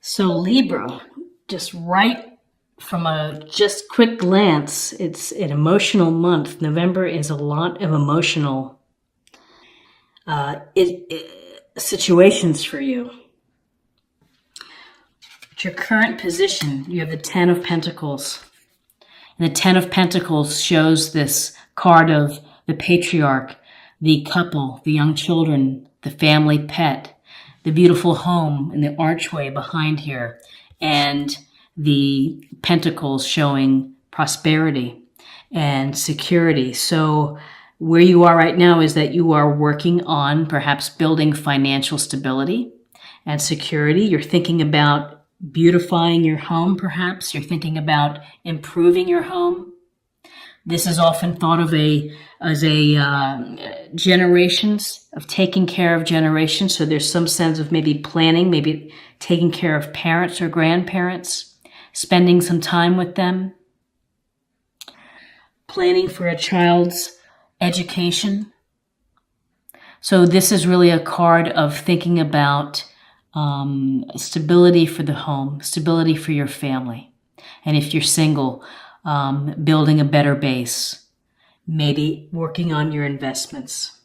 So Libra, just right from a just quick glance, it's an emotional month. November is a lot of emotional situations for you. At your current position, you have the Ten of Pentacles. And the Ten of Pentacles shows this card of the patriarch, the couple, the young children, the family pet, the beautiful home and the archway behind here, and the pentacles showing prosperity and security. So where you are right now is that you are working on perhaps building financial stability and security. You're thinking about beautifying your home, perhaps. You're thinking about improving your home. This is often thought of as generations, of taking care of generations. So there's some sense of maybe planning, maybe taking care of parents or grandparents, spending some time with them, planning for a child's education. So this is really a card of thinking about stability for the home, stability for your family. And if you're single, building a better base, maybe working on your investments.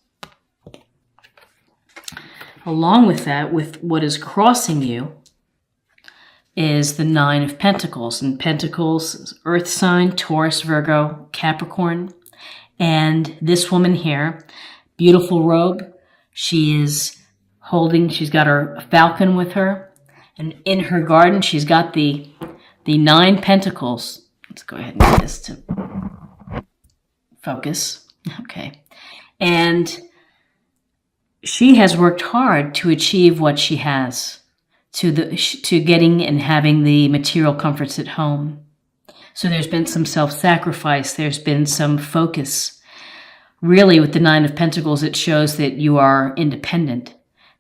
Along with that, with what is crossing you, is the Nine of Pentacles. And Pentacles is Earth sign, Taurus, Virgo, Capricorn. And this woman here, beautiful robe, she's got her falcon with her. And in her garden, she's got the Nine Pentacles. Let's go ahead and get this to focus. Okay. And she has worked hard to achieve what she has, to getting and having the material comforts at home. So there's been some self-sacrifice. There's been some focus. Really, with the Nine of Pentacles, it shows that you are independent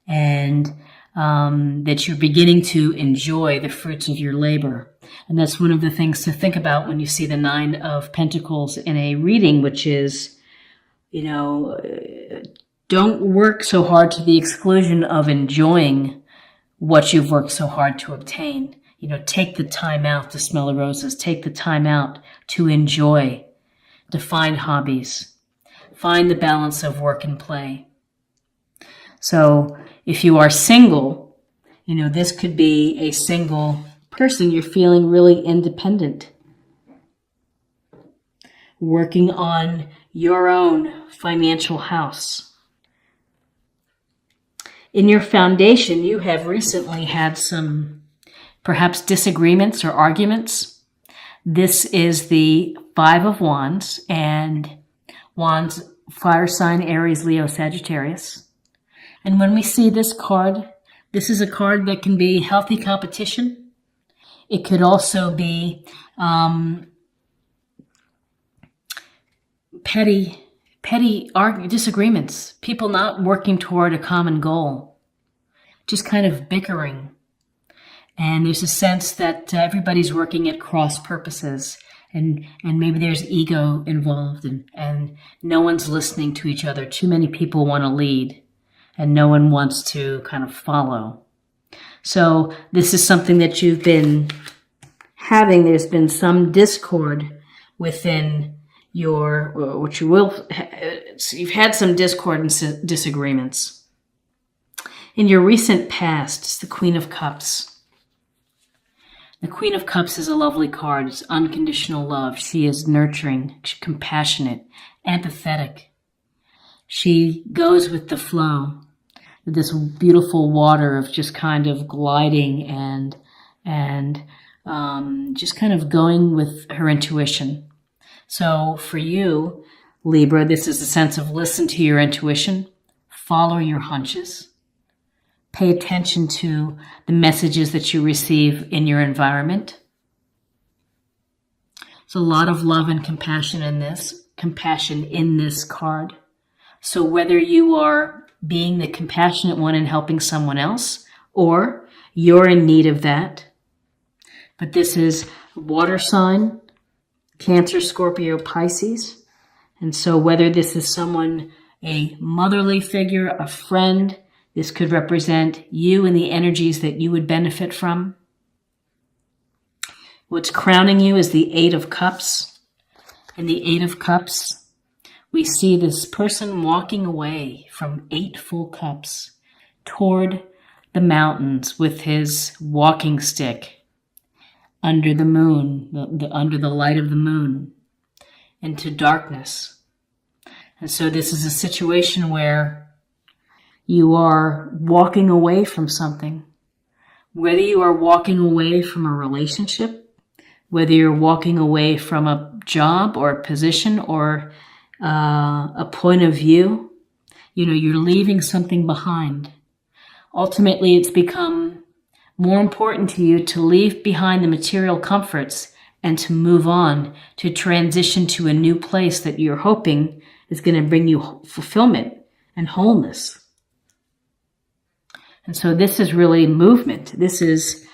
and that you're beginning to enjoy the fruits of your labor. And that's one of the things to think about when you see the Nine of Pentacles in a reading, which is, don't work so hard to the exclusion of enjoying what you've worked so hard to obtain. Take the time out to smell the roses. Take the time out to enjoy, to find hobbies. Find the balance of work and play. So if you are single, this could be a single person. You're feeling really independent. Working on your own financial house. In your foundation, you have recently had some perhaps disagreements or arguments. This is the Five of Wands, and Wands, fire sign, Aries, Leo, Sagittarius. And when we see this card, this is a card that can be healthy competition. It could also be petty disagreements, people not working toward a common goal, just kind of bickering. And there's a sense that everybody's working at cross purposes, and maybe there's ego involved, and no one's listening to each other. Too many people want to lead, and no one wants to kind of follow. So this is something that you've been having. There's been some discord within you've had some discord and disagreements. In your recent past, it's the Queen of Cups. The Queen of Cups is a lovely card. It's unconditional love. She is nurturing, compassionate, empathetic. She goes with the flow. This beautiful water of just kind of gliding and just kind of going with her intuition. So for you, Libra, this is a sense of listen to your intuition, follow your hunches, pay attention to the messages that you receive in your environment. There's a lot of love and compassion in this card. So whether you are being the compassionate one and helping someone else, or you're in need of that. But this is water sign, Cancer, Scorpio, Pisces. And so whether this is someone, a motherly figure, a friend, this could represent you and the energies that you would benefit from. What's crowning you is the Eight of Cups. And the Eight of Cups, we see this person walking away from 8 full cups toward the mountains with his walking stick under the moon, under the light of the moon, into darkness. And so this is a situation where you are walking away from something. Whether you are walking away from a relationship, whether you're walking away from a job or a position or a point of view, you're leaving something behind. Ultimately, it's become more important to you to leave behind the material comforts and to move on, to transition to a new place that you're hoping is going to bring you fulfillment and wholeness. And so this is really movement. This is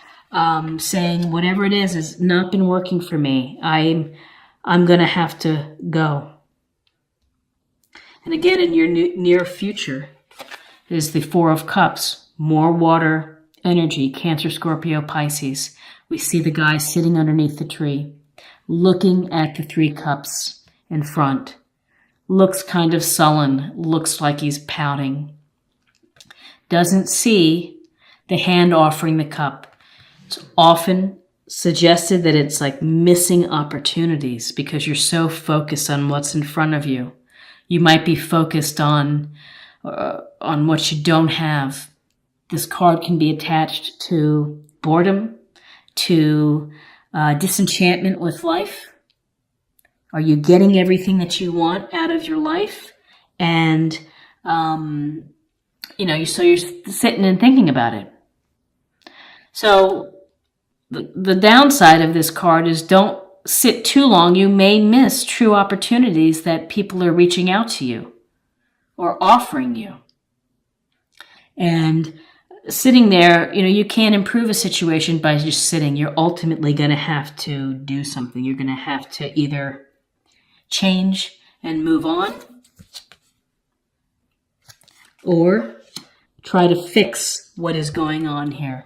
saying whatever it is has not been working for me. I'm going to have to go. And again, in your near future is the Four of Cups, more water energy, Cancer, Scorpio, Pisces. We see the guy sitting underneath the tree, looking at the 3 cups in front. Looks kind of sullen, looks like he's pouting. Doesn't see the hand offering the cup. It's often suggested that it's like missing opportunities because you're so focused on what's in front of you. You might be focused on what you don't have. This card can be attached to boredom, to disenchantment with life. Are you getting everything that you want out of your life? And so you're sitting and thinking about it. So the downside of this card is don't sit too long. You may miss true opportunities that people are reaching out to you or offering you. And sitting there, you can't improve a situation by just sitting. You're ultimately going to have to do something. You're going to have to either change and move on or try to fix what is going on here.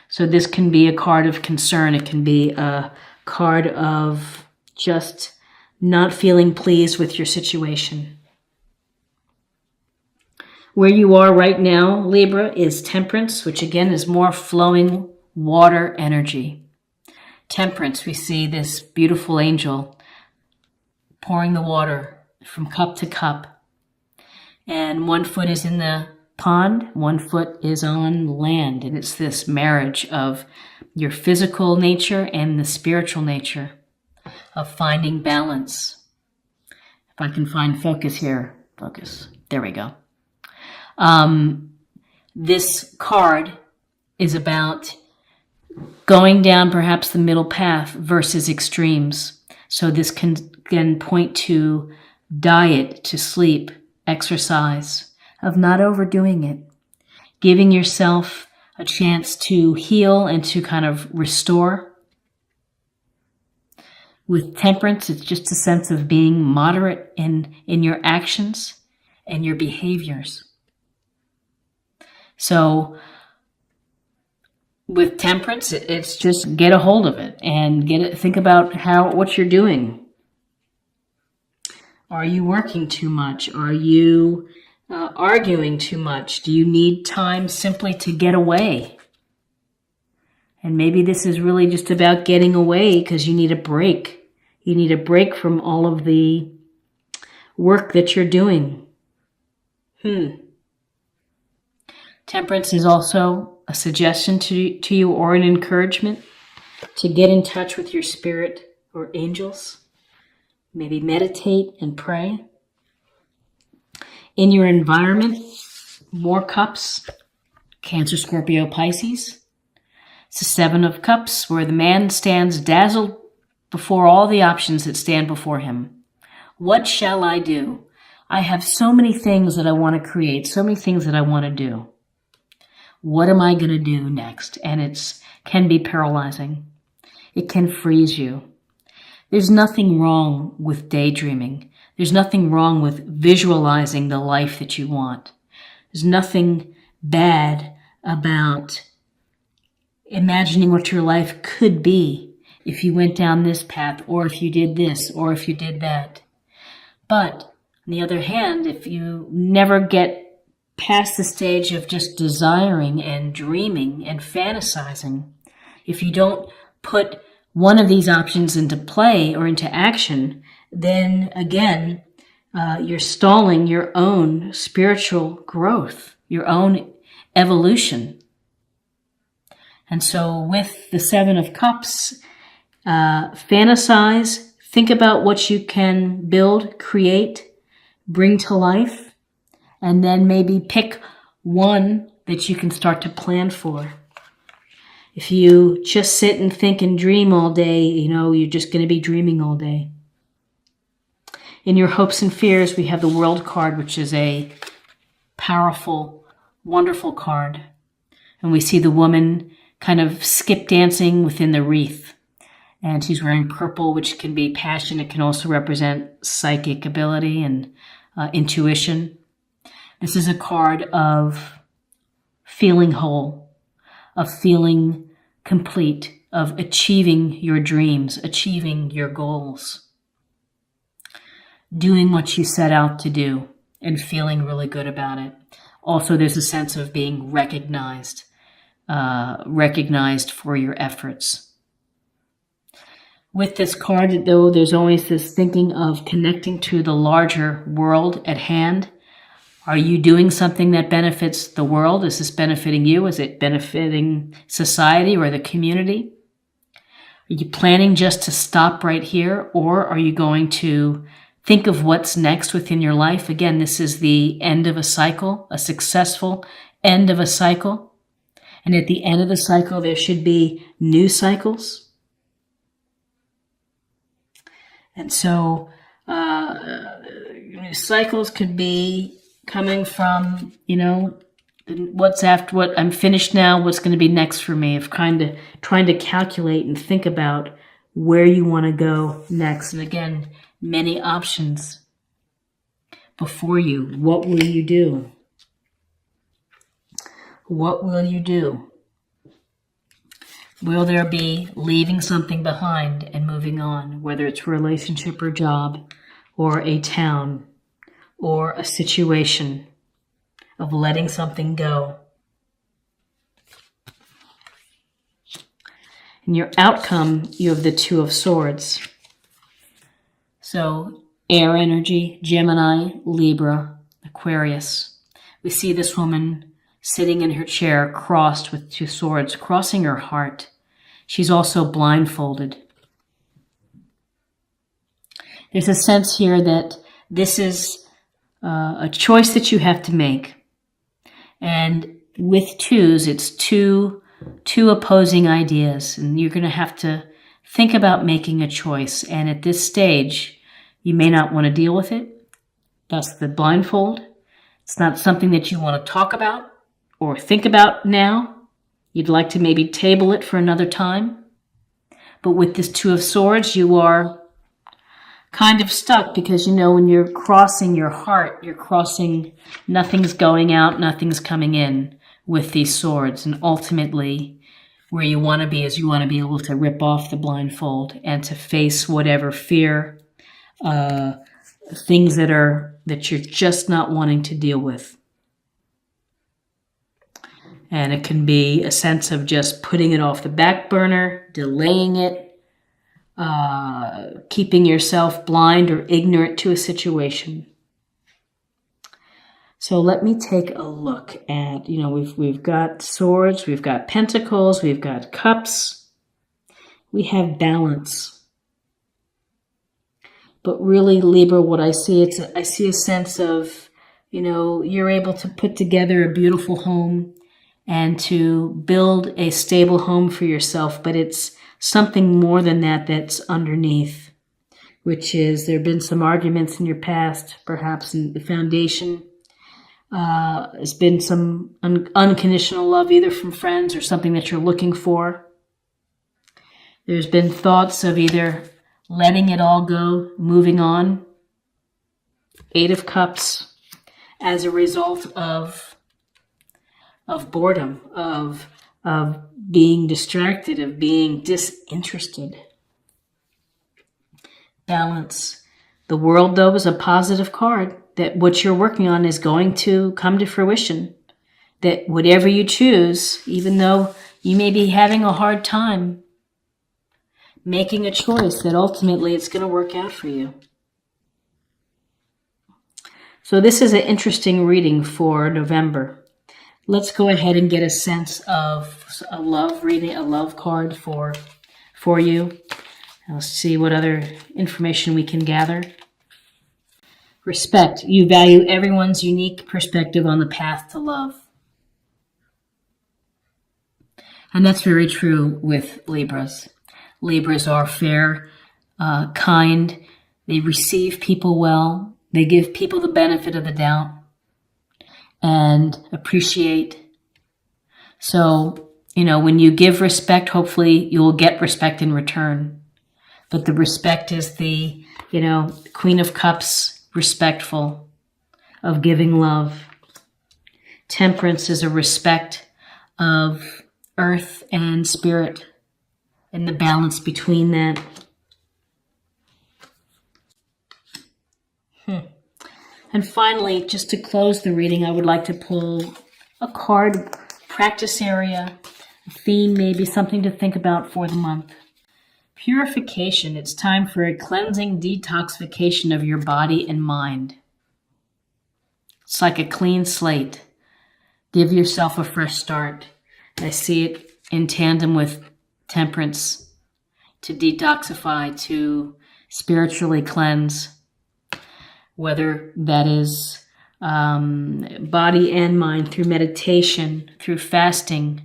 So this can be a card of concern. It can be a card of just not feeling pleased with your situation. Where you are right now, Libra, is Temperance, which again is more flowing water energy. Temperance, we see this beautiful angel pouring the water from cup to cup. And 1 foot is in the pond, 1 foot is on land. And it's this marriage of your physical nature and the spiritual nature of finding balance. If I can find focus here. Focus. There we go. This card is about going down perhaps the middle path versus extremes. So this can point to diet, to sleep, exercise, of not overdoing it, giving yourself a chance to heal and to kind of restore. With Temperance, it's just a sense of being moderate in your actions and your behaviors. So with Temperance, it's just get a hold of it and think about what you're doing. Are you working too much? Are you arguing too much? Do you need time simply to get away? And maybe this is really just about getting away because you need a break. You need a break from all of the work that you're doing. Temperance is also a suggestion to you or an encouragement to get in touch with your spirit or angels. Maybe meditate and pray. In your environment, more cups, Cancer, Scorpio, Pisces. It's the 7 of Cups where the man stands dazzled before all the options that stand before him. What shall I do? I have so many things that I want to create, so many things that I want to do. What am I going to do next? And it can be paralyzing. It can freeze you. There's nothing wrong with daydreaming. There's nothing wrong with visualizing the life that you want. There's nothing bad about imagining what your life could be if you went down this path, or if you did this, or if you did that. But on the other hand, if you never get past the stage of just desiring and dreaming and fantasizing, if you don't put one of these options into play or into action, then again, you're stalling your own spiritual growth, your own evolution. And so with the Seven of Cups, fantasize, think about what you can build, create, bring to life, and then maybe pick one that you can start to plan for. If you just sit and think and dream all day, you're just going to be dreaming all day. In your hopes and fears, we have the World card, which is a powerful, wonderful card. And we see the woman kind of skip dancing within the wreath. And she's wearing purple, which can be passion. It can also represent psychic ability and intuition. This is a card of feeling whole, of feeling complete, of achieving your dreams, achieving your goals, doing what you set out to do and feeling really good about it. Also, there's a sense of being recognized for your efforts. With this card, though, there's always this thinking of connecting to the larger world at hand. Are you doing something that benefits the world? Is this benefiting you? Is it benefiting society or the community? Are you planning just to stop right here, or are you going to think of what's next within your life? Again, this is the end of a cycle, a successful end of a cycle. And at the end of the cycle, there should be new cycles. And so cycles could be coming from, what's after what I'm finished now, what's going to be next for me, of kind of trying to calculate and think about where you want to go next. And again, many options before you. What will you do? What will you do? Will there be leaving something behind and moving on, whether it's a relationship or job or a town or a situation, of letting something go? In your outcome, you have the Two of Swords. So air energy, Gemini, Libra, Aquarius. We see this woman sitting in her chair, crossed with two swords, crossing her heart. She's also blindfolded. There's a sense here that this is a choice that you have to make. And with twos, it's two opposing ideas, and you're going to have to think about making a choice. And at this stage, you may not want to deal with it. Thus the blindfold. It's not something that you want to talk about or think about now. You'd like to maybe table it for another time. But with this Two of Swords, you are kind of stuck, because when you're crossing your heart, you're crossing, nothing's going out, nothing's coming in with these swords. And ultimately, where you want to be is you want to be able to rip off the blindfold and to face whatever fear, things that you're just not wanting to deal with. And it can be a sense of just putting it off the back burner, delaying it, keeping yourself blind or ignorant to a situation. So let me take a look at, we've got swords, we've got pentacles, we've got cups, we have balance. But really, Libra, what I see, I see a sense of, you're able to put together a beautiful home and to build a stable home for yourself, but it's something more than that that's underneath, which is there have been some arguments in your past, perhaps in the foundation. There's been some unconditional love, either from friends or something that you're looking for. There's been thoughts of either letting it all go, moving on. Eight of Cups, as a result of boredom, of being distracted, of being disinterested. Balance. The world, though, is a positive card, that what you're working on is going to come to fruition. That whatever you choose, even though you may be having a hard time making a choice, that ultimately it's going to work out for you. So this is an interesting reading for November. Let's go ahead and get a sense of a love reading, a love card for you. Let's see what other information we can gather. Respect. You value everyone's unique perspective on the path to love. And that's very true with Libras. Libras are fair, kind. They receive people well. They give people the benefit of the doubt and appreciate. So, when you give respect, hopefully you will get respect in return. But the respect is the, Queen of Cups, respectful, of giving love. Temperance is a respect of earth and spirit and the balance between that. And finally, just to close the reading, I would like to pull a card, practice area, a theme, maybe something to think about for the month. Purification. It's time for a cleansing detoxification of your body and mind. It's like a clean slate. Give yourself a fresh start. I see it in tandem with temperance, to detoxify, to spiritually cleanse, whether that is body and mind, through meditation, through fasting,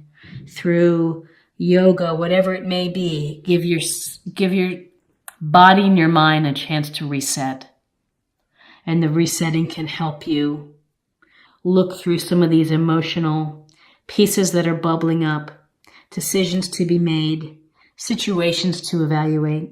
through yoga, whatever it may be. Give your body and your mind a chance to reset. And the resetting can help you look through some of these emotional pieces that are bubbling up, decisions to be made, situations to evaluate.